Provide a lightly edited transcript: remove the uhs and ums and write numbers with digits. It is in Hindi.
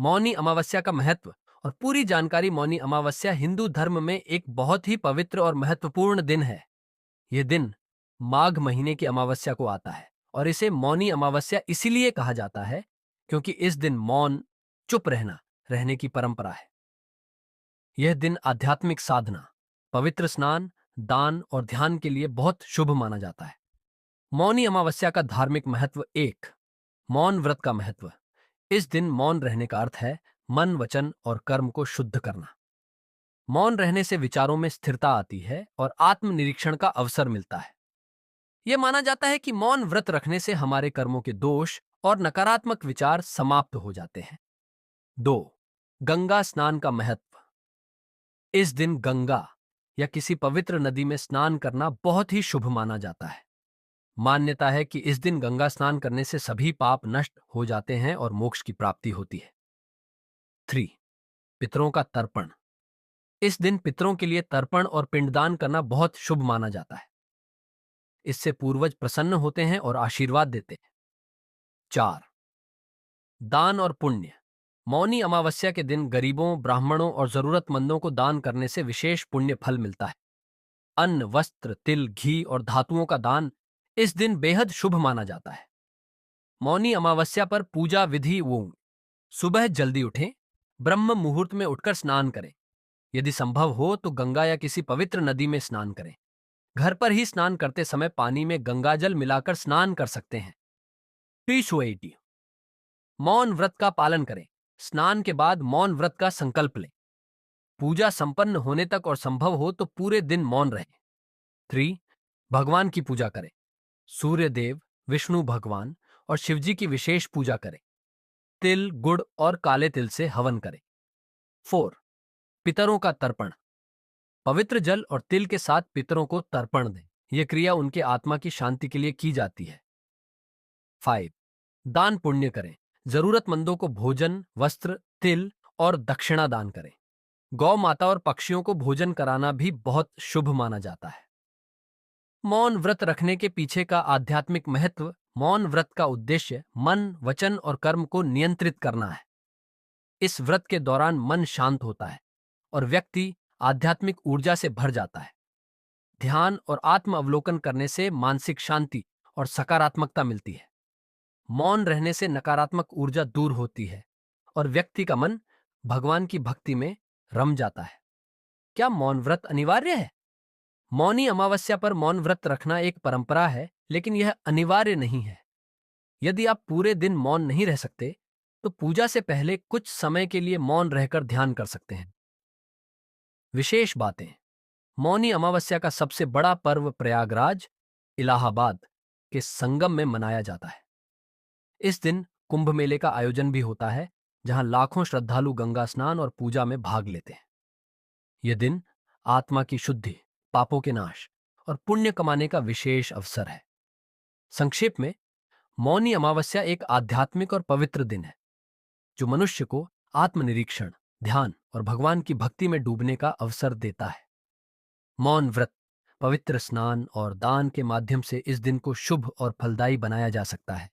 मौनी अमावस्या का महत्व और पूरी जानकारी। मौनी अमावस्या हिंदू धर्म में एक बहुत ही पवित्र और महत्वपूर्ण दिन है। यह दिन माघ महीने की अमावस्या को आता है और इसे मौनी अमावस्या इसीलिए कहा जाता है क्योंकि इस दिन मौन, चुप रहने की परंपरा है। यह दिन आध्यात्मिक साधना, पवित्र स्नान, दान और ध्यान के लिए बहुत शुभ माना जाता है। मौनी अमावस्या का धार्मिक महत्व। एक, मौन व्रत का महत्व। इस दिन मौन रहने का अर्थ है मन, वचन और कर्म को शुद्ध करना। मौन रहने से विचारों में स्थिरता आती है और आत्मनिरीक्षण का अवसर मिलता है। यह माना जाता है कि मौन व्रत रखने से हमारे कर्मों के दोष और नकारात्मक विचार समाप्त हो जाते हैं। दो, गंगा स्नान का महत्व। इस दिन गंगा या किसी पवित्र नदी में स्नान करना बहुत ही शुभ माना जाता है। मान्यता है कि इस दिन गंगा स्नान करने से सभी पाप नष्ट हो जाते हैं और मोक्ष की प्राप्ति होती है। 3, पितरों का तर्पण। इस दिन पितरों के लिए तर्पण और पिंडदान करना बहुत शुभ माना जाता है। इससे पूर्वज प्रसन्न होते हैं और आशीर्वाद देते हैं। 4, दान और पुण्य। मौनी अमावस्या के दिन गरीबों, ब्राह्मणों और जरूरतमंदों को दान करने से विशेष पुण्य फल मिलता है। अन्न, वस्त्र, तिल, घी और धातुओं का दान इस दिन बेहद शुभ माना जाता है। मौनी अमावस्या पर पूजा विधि। सुबह जल्दी उठें, ब्रह्म मुहूर्त में उठकर स्नान करें। यदि संभव हो तो गंगा या किसी पवित्र नदी में स्नान करें। घर पर ही स्नान करते समय पानी में गंगाजल मिलाकर स्नान कर सकते हैं। स्पिरिचुअलिटी। मौन व्रत का पालन करें। स्नान के बाद मौन व्रत का संकल्प लें। पूजा संपन्न होने तक और संभव हो तो पूरे दिन मौन रहें। 3, भगवान की पूजा करें। सूर्य देव, विष्णु भगवान और शिवजी की विशेष पूजा करें। तिल, गुड़ और काले तिल से हवन करें। 4, पितरों का तर्पण। पवित्र जल और तिल के साथ पितरों को तर्पण दें। यह क्रिया उनके आत्मा की शांति के लिए की जाती है। 5, दान पुण्य करें। जरूरतमंदों को भोजन, वस्त्र, तिल और दक्षिणा दान करें। गौ माता और पक्षियों को भोजन कराना भी बहुत शुभ माना जाता है। मौन व्रत रखने के पीछे का आध्यात्मिक महत्व। मौन व्रत का उद्देश्य मन, वचन और कर्म को नियंत्रित करना है। इस व्रत के दौरान मन शांत होता है और व्यक्ति आध्यात्मिक ऊर्जा से भर जाता है। ध्यान और आत्म अवलोकन करने से मानसिक शांति और सकारात्मकता मिलती है। मौन रहने से नकारात्मक ऊर्जा दूर होती है और व्यक्ति का मन भगवान की भक्ति में रम जाता है। क्या मौन व्रत अनिवार्य है? मौनी अमावस्या पर मौन व्रत रखना एक परंपरा है, लेकिन यह अनिवार्य नहीं है। यदि आप पूरे दिन मौन नहीं रह सकते, तो पूजा से पहले कुछ समय के लिए मौन रहकर ध्यान कर सकते हैं। विशेष बातें। मौनी अमावस्या का सबसे बड़ा पर्व प्रयागराज, इलाहाबाद के संगम में मनाया जाता है। इस दिन कुंभ मेले का आयोजन भी होता है, जहां लाखों श्रद्धालु गंगा स्नान और पूजा में भाग लेते हैं। यह दिन आत्मा की शुद्धि, पापों के नाश और पुण्य कमाने का विशेष अवसर है। संक्षेप में, मौनी अमावस्या एक आध्यात्मिक और पवित्र दिन है जो मनुष्य को आत्मनिरीक्षण, ध्यान और भगवान की भक्ति में डूबने का अवसर देता है। मौन व्रत, पवित्र स्नान और दान के माध्यम से इस दिन को शुभ और फलदायी बनाया जा सकता है।